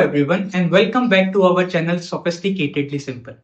everyone and welcome back to our channel Sophisticatedly Simple।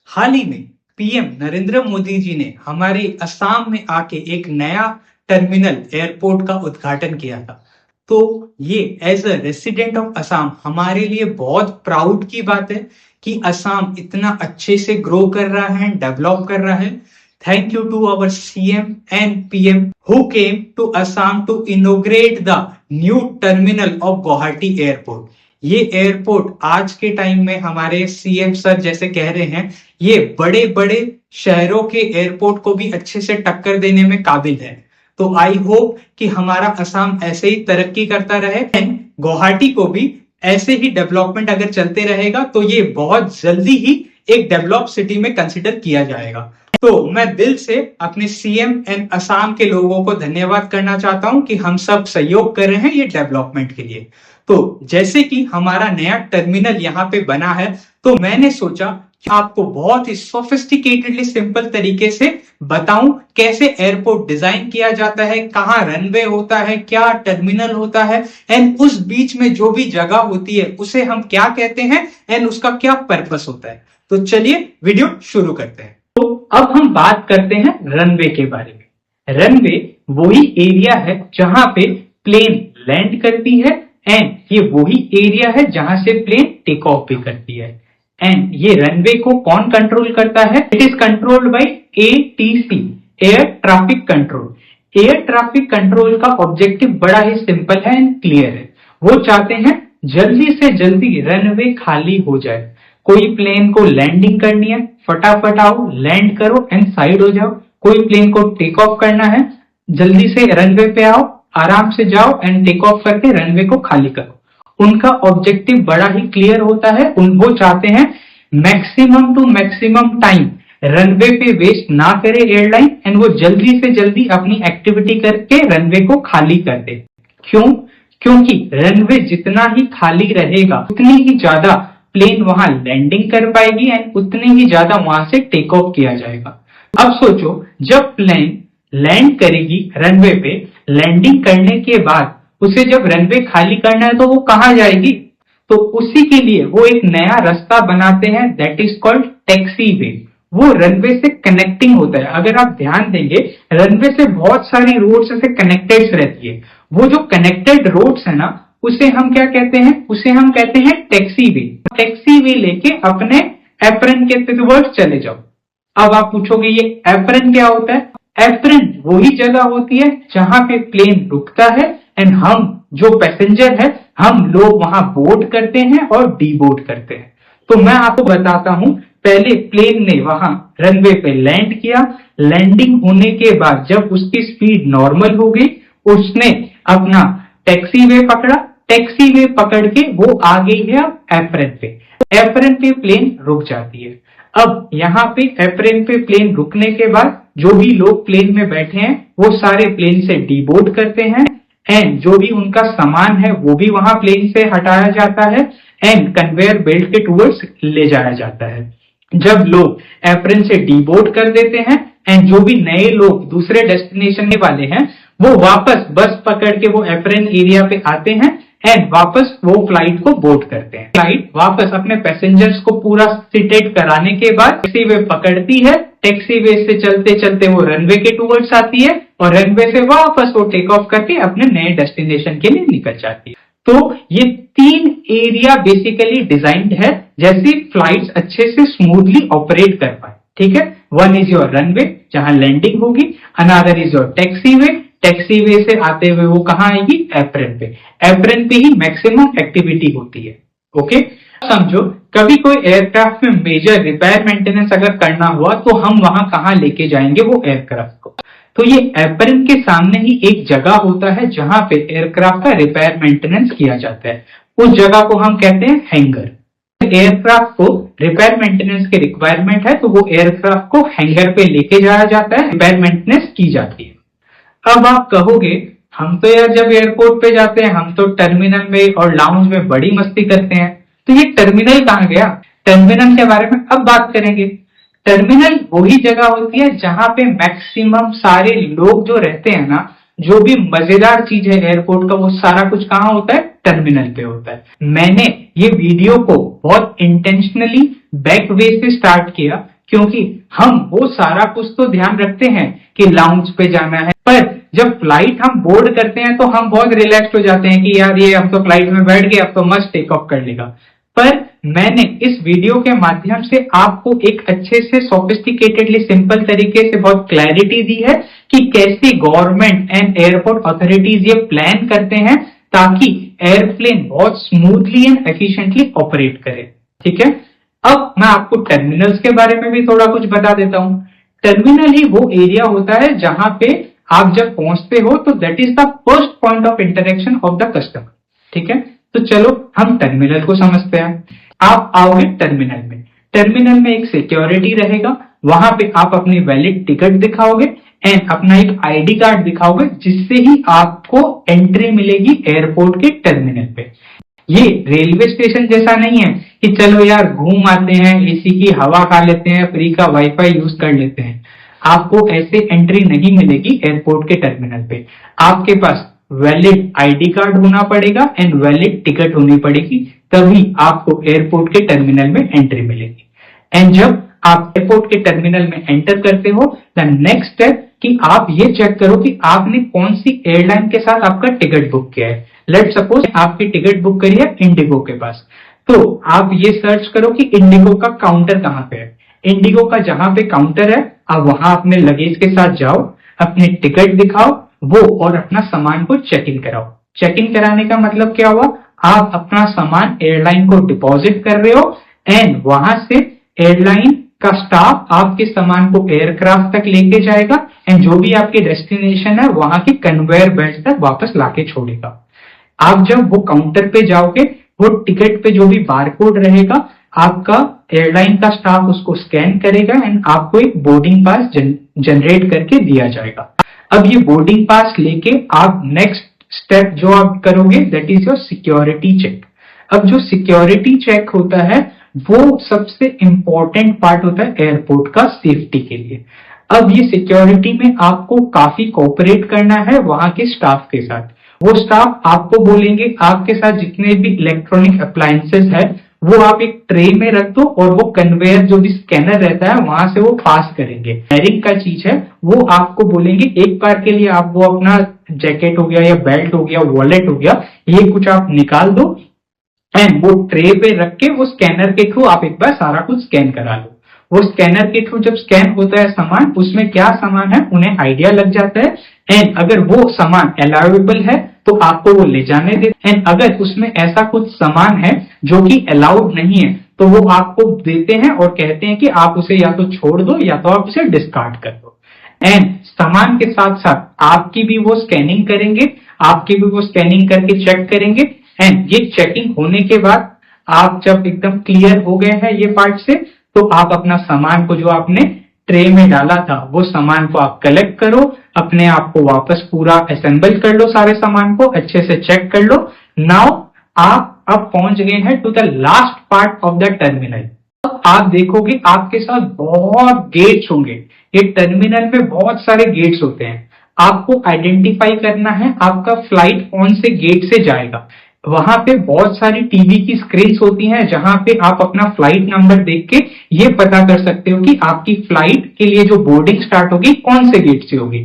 हाल ही में PM Narendra Modi ji ने हमारे असम में आके एक नया टर्मिनल एयरपोर्ट का उद्घाटन किया था। तो ये as a resident of Assam हमारे लिए बहुत प्राउड की बात है कि असम इतना अच्छे से ग्रो कर रहा है, डेवलप कर रहा है। Thank you to our CM and PM who came to Assam to inaugurate the new terminal of Guwahati Airport। ये एयरपोर्ट आज के टाइम में हमारे सीएम सर जैसे कह रहे हैं, ये बड़े बड़े शहरों के एयरपोर्ट को भी अच्छे से टक्कर देने में काबिल है। तो आई होप कि हमारा असम ऐसे ही तरक्की करता रहे एंड गुवाहाटी को भी ऐसे ही डेवलपमेंट अगर चलते रहेगा तो ये बहुत जल्दी ही एक डेवलप सिटी में कंसिडर किया जाएगा। तो मैं दिल से अपने सीएम एंड असम के लोगों को धन्यवाद करना चाहता हूं कि हम सब सहयोग कर रहे हैं ये डेवलपमेंट के लिए। तो जैसे कि हमारा नया टर्मिनल यहाँ पे बना है, तो मैंने सोचा कि आपको बहुत ही सोफिस्टिकेटेडली सिंपल तरीके से बताऊं कैसे एयरपोर्ट डिजाइन किया जाता है, कहाँ रनवे होता है, क्या टर्मिनल होता है एंड उस बीच में जो भी जगह होती है उसे हम क्या कहते हैं एंड उसका क्या पर्पस होता है। तो चलिए वीडियो शुरू करते हैं। तो अब हम बात करते हैं रनवे के बारे में। रनवे वही एरिया है जहां पे प्लेन लैंड करती है एंड ये वही एरिया है जहां से प्लेन टेक ऑफ भी करती है। एंड ये रनवे को कौन कंट्रोल करता है? It is controlled by ATC, air traffic control. Air traffic control का ऑब्जेक्टिव बड़ा ही सिंपल है एंड क्लियर है। वो चाहते हैं जल्दी से जल्दी रनवे खाली हो जाए। कोई प्लेन को लैंडिंग करनी है, फटाफट आओ, लैंड करो एंड साइड हो जाओ। कोई प्लेन को टेक ऑफ करना है, जल्दी से रनवे पे आओ, आराम से जाओ एंड टेक ऑफ करके रनवे को खाली करो। उनका ऑब्जेक्टिव बड़ा ही क्लियर होता है। वो चाहते हैं maximum to maximum time runway पे वेस्ट ना करे एयरलाइन एंड वो जल्दी से जल्दी अपनी एक्टिविटी करके रनवे को खाली कर दे। क्यों? क्योंकि रनवे जितना ही खाली रहेगा उतनी ही ज्यादा प्लेन वहां लैंडिंग कर पाएगी एंड उतनी ही ज्यादा वहां से टेक ऑफ किया जाएगा। अब सोचो, जब प्लेन लैंड करेगी रनवे पे, लैंडिंग करने के बाद उसे जब रनवे खाली करना है तो वो कहाँ जाएगी? तो उसी के लिए वो एक नया रास्ता बनाते हैं, दैट इज कॉल्ड टैक्सी वे। वो रनवे से कनेक्टिंग होता है। अगर आप ध्यान देंगे, रनवे से बहुत सारी रोड्स ऐसे कनेक्टेड रहती है। वो जो कनेक्टेड रोड्स है ना, उसे हम क्या कहते हैं? उसे हम कहते हैं टैक्सी वे। टैक्सी वे लेके अपने एप्रन के टुवर्ड्स चले जाओ। अब आप पूछोगे ये एप्रन क्या होता है? एप्रन वही जगह होती है जहां पे प्लेन रुकता है एंड हम जो पैसेंजर है हम लोग वहां बोर्ड करते हैं और डीबोर्ड करते हैं। तो मैं आपको बताता हूं, पहले प्लेन ने वहां रनवे पे लैंड किया। लैंडिंग होने के बाद जब उसकी स्पीड नॉर्मल हो गई, उसने अपना टैक्सी वे पकड़ा। टैक्सी वे पकड़ के वो आ गई है अब एप्रन पे। एप्रन पे प्लेन रुक जाती है। अब यहाँ पे एप्रन पे प्लेन रुकने के बाद जो भी लोग प्लेन में बैठे हैं वो सारे प्लेन से डीबोर्ड करते हैं एंड जो भी उनका सामान है वो भी वहां प्लेन से हटाया जाता है एंड कन्वेयर बेल्ट के टूवर्ड्स ले जाया जाता है। जब लोग एप्रन से डीबोर्ड कर देते हैं एंड जो भी नए लोग दूसरे डेस्टिनेशन वाले हैं वो वापस बस पकड़ के वो एप्रन एरिया पे आते हैं एंड वापस वो फ्लाइट को बोर्ड करते हैं। फ्लाइट वापस अपने पैसेंजर्स को पूरा सीटेड कराने के बाद टैक्सी वे पकड़ती है। टैक्सी वे से चलते चलते वो रनवे के टूवर्ड्स आती है और रनवे से वापस वो टेक ऑफ करके अपने नए डेस्टिनेशन के लिए निकल जाती है। तो ये 3 एरिया बेसिकली डिजाइंड है जैसे फ्लाइट्स अच्छे से स्मूथली ऑपरेट कर पाए। ठीक है, वन इज योर रनवे जहां लैंडिंग होगी, another is your taxiway. Taxiway से आते हुए वो कहाँ आएगी? एप्रन पे। एप्रन पे ही मैक्सिमम एक्टिविटी होती है। ओके, समझो कभी कोई एयरक्राफ्ट में मेजर रिपेयर मेंटेनेंस अगर करना हुआ तो हम वहां कहाँ लेके जाएंगे वो एयरक्राफ्ट को? तो ये एप्रन के सामने ही एक जगह होता है जहां पे एयरक्राफ्ट का रिपेयर मेंटेनेंस किया जाता है। उस जगह को हम कहते हैं हैंगर। एयरक्राफ्ट को रिपेयर मेंटेनेंस की रिक्वायरमेंट है तो वो एयरक्राफ्ट को हैंगर पे लेके जाया जाता है, रिपेयर मेंटेनेंस की जाती है। अब आप कहोगे हम तो यार जब एयरपोर्ट पे जाते हैं हम तो टर्मिनल में और लाउंज में बड़ी मस्ती करते हैं, तो ये टर्मिनल कहाँ गया? टर्मिनल के बारे में अब बात करेंगे। टर्मिनल वही जगह होती है जहां पे मैक्सिमम सारे लोग जो रहते हैं ना, जो भी मजेदार चीज है एयरपोर्ट का, वो सारा कुछ कहाँ होता है? टर्मिनल पे होता है। मैंने ये वीडियो को बहुत इंटेंशनली बैक वे से स्टार्ट किया, क्योंकि हम वो सारा कुछ तो ध्यान रखते हैं कि लाउंज पे जाना है, पर जब फ्लाइट हम बोर्ड करते हैं तो हम बहुत रिलैक्स हो जाते हैं कि यार ये अब तो फ्लाइट में बैठ गए, अब तो मस्त टेक ऑफ कर लेगा। पर मैंने इस वीडियो के माध्यम से आपको एक अच्छे से सोफिस्टिकेटेडली सिंपल तरीके से बहुत क्लैरिटी दी है कि कैसे गवर्नमेंट एंड एयरपोर्ट अथॉरिटीज ये प्लान करते हैं ताकि एयरप्लेन बहुत स्मूथली एंड एफिशिएंटली ऑपरेट करे। ठीक है, अब मैं आपको टर्मिनल्स के बारे में भी थोड़ा कुछ बता देता हूं। टर्मिनल ही वो एरिया होता है जहां पे आप जब पहुंचते हो तो that is the first point of interaction of the customer. ठीक है, तो चलो हम टर्मिनल को समझते हैं। आप आओगे टर्मिनल में, टर्मिनल में एक सिक्योरिटी रहेगा, वहां पे आप अपनी वैलिड टिकट दिखाओगे एंड अपना एक आईडी कार्ड दिखाओगे, जिससे ही आपको एंट्री मिलेगी एयरपोर्ट के टर्मिनल पे। ये रेलवे स्टेशन जैसा नहीं है कि चलो यार घूम आते हैं, एसी की हवा खा लेते हैं, फ्री का वाईफाई यूज कर लेते हैं। आपको ऐसे एंट्री नहीं मिलेगी एयरपोर्ट के टर्मिनल पे। आपके पास वैलिड आईडी कार्ड होना पड़ेगा एंड वैलिड टिकट होनी पड़ेगी, तभी आपको एयरपोर्ट के टर्मिनल में एंट्री मिलेगी। एंड जब आप एयरपोर्ट के टर्मिनल में एंटर करते हो, द नेक्स्ट स्टेप कि आप ये चेक करो कि आपने कौन सी एयरलाइन के साथ आपका टिकट बुक किया है। लेट सपोज आपकी टिकट बुक करी है इंडिगो के पास, तो आप ये सर्च करो कि इंडिगो का काउंटर कहां पे है। इंडिगो का जहां पे काउंटर है, आप वहां अपने लगेज के साथ जाओ, अपनी टिकट दिखाओ वो और अपना सामान को चेक इन कराओ। चेक इन कराने का मतलब क्या हुआ, आप अपना सामान एयरलाइन को डिपॉजिट कर रहे हो एंड वहां से एयरलाइन का स्टाफ आपके सामान को एयरक्राफ्ट तक लेके जाएगा एंड जो भी आपकी डेस्टिनेशन है वहां की कन्वेयर बेल्ट तक वापस लाके छोड़ेगा। आप जब वो काउंटर पे जाओगे, वो टिकट पे जो भी बारकोड रहेगा, आपका एयरलाइन का स्टाफ उसको स्कैन करेगा एंड आपको एक बोर्डिंग पास जनरेट करके दिया जाएगा। अब ये बोर्डिंग पास लेके आप नेक्स्ट स्टेप जो आप करोगे that is your security check. अब जो सिक्योरिटी चेक होता है वो सबसे इंपॉर्टेंट पार्ट होता है एयरपोर्ट का सेफ्टी के लिए। अब ये सिक्योरिटी में आपको काफी कोऑपरेट करना है वहां के स्टाफ के साथ। वो स्टाफ आपको बोलेंगे आपके साथ जितने भी इलेक्ट्रॉनिक अप्लायंसेस है वो आप एक ट्रे में रख दो और वो कन्वेयर जो भी स्कैनर रहता है वहां से वो पास करेंगे। कैरिंग का चीज है वो आपको बोलेंगे एक बार के लिए आप वो अपना जैकेट हो गया या बेल्ट हो गया, वॉलेट हो गया, ये कुछ आप निकाल दो एंड वो ट्रे पे रख के वो स्कैनर के थ्रू आप एक बार सारा कुछ स्कैन करा लो। वो स्कैनर के थ्रू जब स्कैन होता है सामान, उसमें क्या सामान है उन्हें आइडिया लग जाता है एंड अगर वो सामान अलाउएबल है तो आपको वो ले जाने देते एंड अगर उसमें ऐसा कुछ सामान है जो कि अलाउड नहीं है तो वो आपको देते हैं और कहते हैं कि आप उसे या तो छोड़ दो या तो आप उसे डिस्कार्ड कर दो। एंड सामान के साथ साथ आपकी भी वो स्कैनिंग करेंगे, आपकी भी वो स्कैनिंग करके चेक करेंगे एंड ये चेकिंग होने के बाद आप जब एकदम क्लियर हो गए हैं ये पार्ट से, तो आप अपना सामान को जो आपने ट्रे में डाला था वो सामान को आप कलेक्ट करो, अपने आप को वापस पूरा असेंबल कर लो, सारे सामान को अच्छे से चेक कर लो। नाउ आप अब पहुंच गए हैं to the last part of the terminal. अब आप देखोगे आपके साथ बहुत गेट्स होंगे। ये टर्मिनल में बहुत सारे गेट्स होते हैं। आपको आइडेंटिफाई करना है आपका फ्लाइट कौन से गेट से जाएगा। वहां पे बहुत सारी टीवी की स्क्रीन्स होती हैं जहां पे आप अपना फ्लाइट नंबर देख के ये पता कर सकते हो कि आपकी फ्लाइट के लिए जो बोर्डिंग स्टार्ट होगी कौन से गेट से होगी।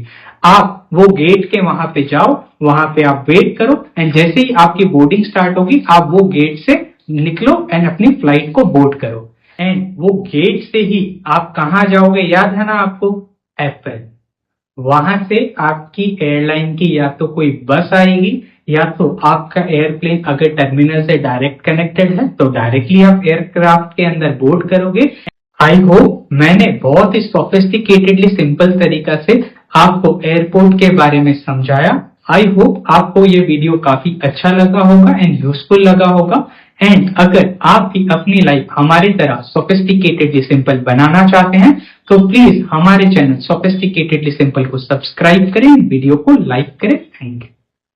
आप वो गेट के वहां पे जाओ, वहां पे आप वेट करो एंड जैसे ही आपकी बोर्डिंग स्टार्ट होगी आप वो गेट से निकलो एंड अपनी फ्लाइट को बोर्ड करो। एंड वो गेट से ही आप कहां जाओगे याद है ना आपको, एयरपोर्ट। वहां से आपकी एयरलाइन की या तो कोई बस आएगी या तो आपका एयरप्लेन अगर टर्मिनल से डायरेक्ट कनेक्टेड है तो डायरेक्टली आप एयरक्राफ्ट के अंदर बोर्ड करोगे। आई होप मैंने बहुत ही सोफिस्टिकेटेडली सिंपल तरीका से आपको एयरपोर्ट के बारे में समझाया। आई होप आपको ये वीडियो काफी अच्छा लगा होगा एंड यूजफुल लगा होगा। एंड अगर आप भी अपनी लाइफ हमारी तरह सोफिस्टिकेटेडली सिंपल बनाना चाहते हैं तो प्लीज हमारे चैनल सोफिस्टिकेटेडली सिंपल को सब्सक्राइब करें, वीडियो को लाइक करें। Thank you.